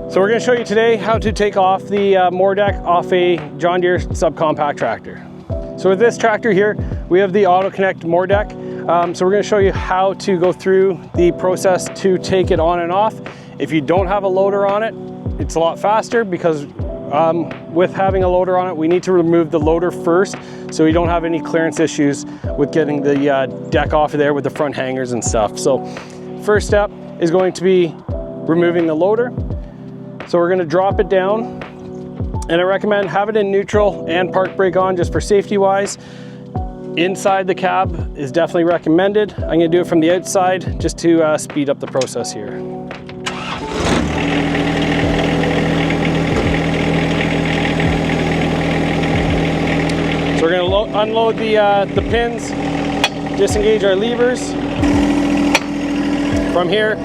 So we're going to show you today how to take off the mower deck off a John Deere subcompact tractor. So with this tractor here, we have the auto connect mower deck. So we're going to show you how to go through the process to take it on and off. If you don't have a loader on it, it's a lot faster because with having a loader on it, we need to remove the loader first so we don't have any clearance issues with getting the deck off of there with the front hangers and stuff. So first step is going to be removing the loader. So we're going to drop it down, and I recommend have it in neutral and park brake on just for safety wise. Inside the cab is definitely recommended. I'm going to do it from the outside just to speed up the process here. So we're going to unload the pins, disengage our levers. From here,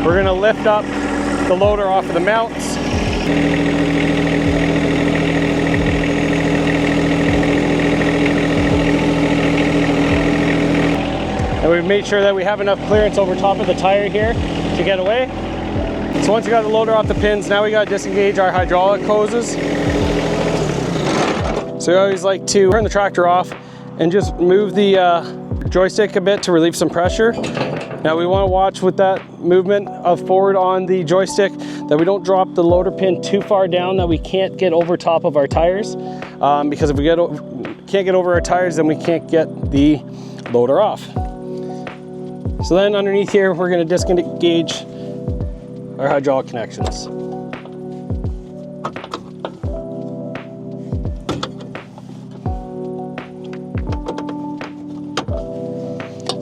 we're going to lift up the loader off of the mounts. And we've made sure that we have enough clearance over top of the tire here to get away. So once you got the loader off the pins, now we got to disengage our hydraulic hoses. So I always like to turn the tractor off and just move the joystick a bit to relieve some pressure. Now we want to watch with that movement of forward on the joystick that we don't drop the loader pin too far down that we can't get over top of our tires. Because if we can't get over our tires, then we can't get the loader off. So then underneath here, we're going to disengage our hydraulic connections.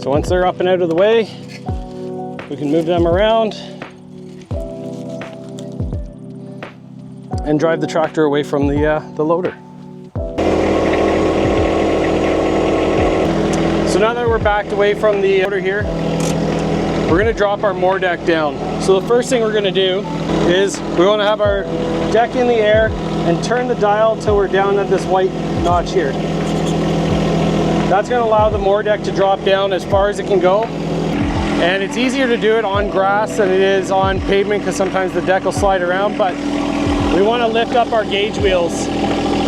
So once they're up and out of the way, we can move them around and drive the tractor away from the loader. So now that we're backed away from the loader here, we're going to drop our mower deck down. So the first thing we're going to do is we want to have our deck in the air and turn the dial until we're down at this white notch here. That's going to allow the mower deck to drop down as far as it can go. And it's easier to do it on grass than it is on pavement because sometimes the deck will slide around, but we want to lift up our gauge wheels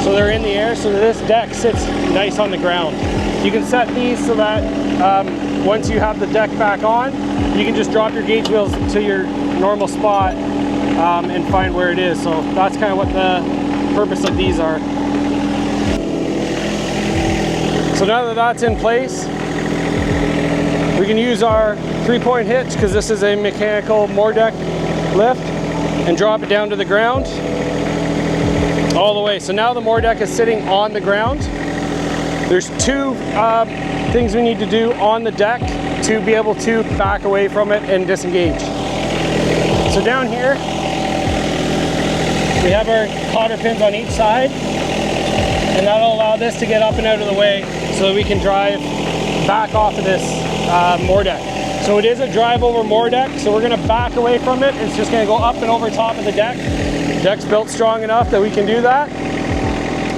so they're in the air so that this deck sits nice on the ground. You can set these so that once you have the deck back on, you can just drop your gauge wheels to your normal spot and find where it is. So that's kind of what the purpose of these are. So now that that's in place, we can use our 3-point hitch because this is a mechanical mower deck lift and drop it down to the ground all the way. So now the mower deck is sitting on the ground. There's two things we need to do on the deck to be able to back away from it and disengage. So down here, we have our cotter pins on each side, and that'll allow this to get up and out of the way so that we can drive back off of this mower deck. So it is a drive over mower deck, so we're going to back away from it. It's just going to go up and over top of the deck. The deck's built strong enough that we can do that.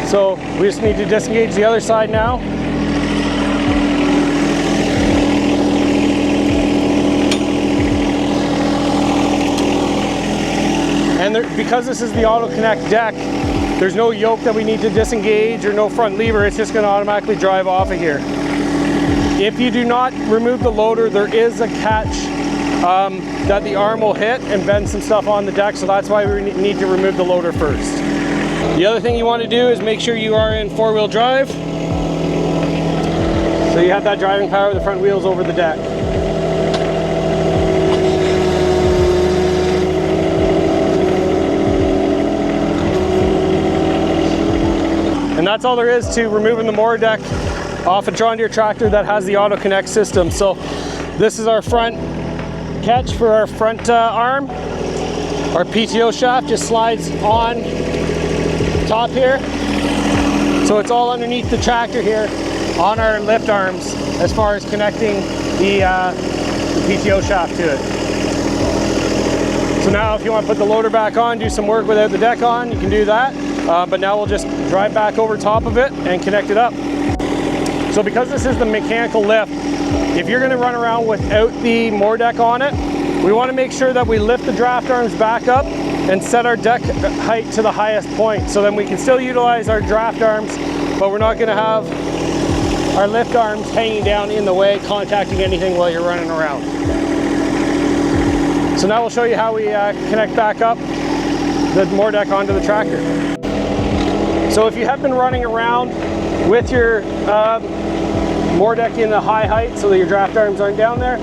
So we just need to disengage the other side now. And because this is the auto connect deck, there's no yoke that we need to disengage or no front lever. It's just going to automatically drive off of here. If you do not remove the loader, there is a catch that the arm will hit and bend some stuff on the deck, so that's why we need to remove the loader first. The other thing you want to do is make sure you are in 4-wheel drive, so you have that driving power of the front wheels over the deck. And that's all there is to removing the mower deck off a John Deere tractor that has the auto connect system. So this is our front catch for our front arm. Our PTO shaft just slides on top here. So it's all underneath the tractor here on our lift arms as far as connecting the PTO shaft to it. So now if you want to put the loader back on, do some work without the deck on, you can do that. But now we'll just drive back over top of it and connect it up. So because this is the mechanical lift, if you're going to run around without the mower deck on it, we want to make sure that we lift the draft arms back up and set our deck height to the highest point. So then we can still utilize our draft arms, but we're not gonna have our lift arms hanging down in the way, contacting anything while you're running around. So now we'll show you how we connect back up the Mower deck onto the tractor. So if you have been running around with your Mower deck in the high height so that your draft arms aren't down there,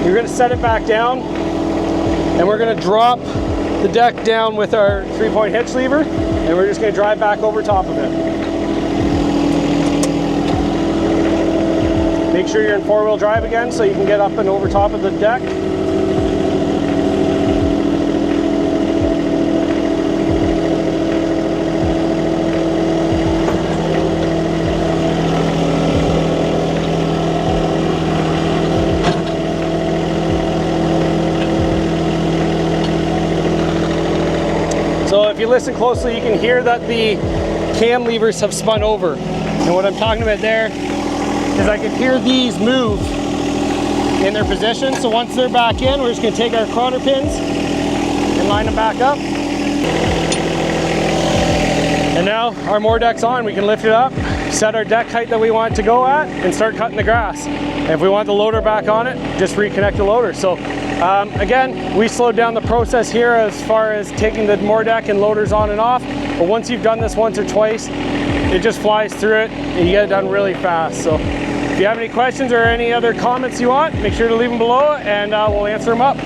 you're gonna set it back down, and we're gonna drop the deck down with our 3-point hitch lever, and we're just gonna drive back over top of it. Make sure you're in 4-wheel drive again so you can get up and over top of the deck. So if you listen closely, you can hear that the cam levers have spun over. And what I'm talking about there is I can hear these move in their position. So once they're back in, we're just gonna take our cotter pins and line them back up. And now our Mower deck's on. We can lift it up, set our deck height that we want it to go at, and start cutting the grass. And if we want the loader back on it, just reconnect the loader. So again, we slowed down the process here as far as taking the Mower deck and loaders on and off. But once you've done this once or twice, it just flies through it and you get it done really fast. So if you have any questions or any other comments you want, make sure to leave them below and we'll answer them up.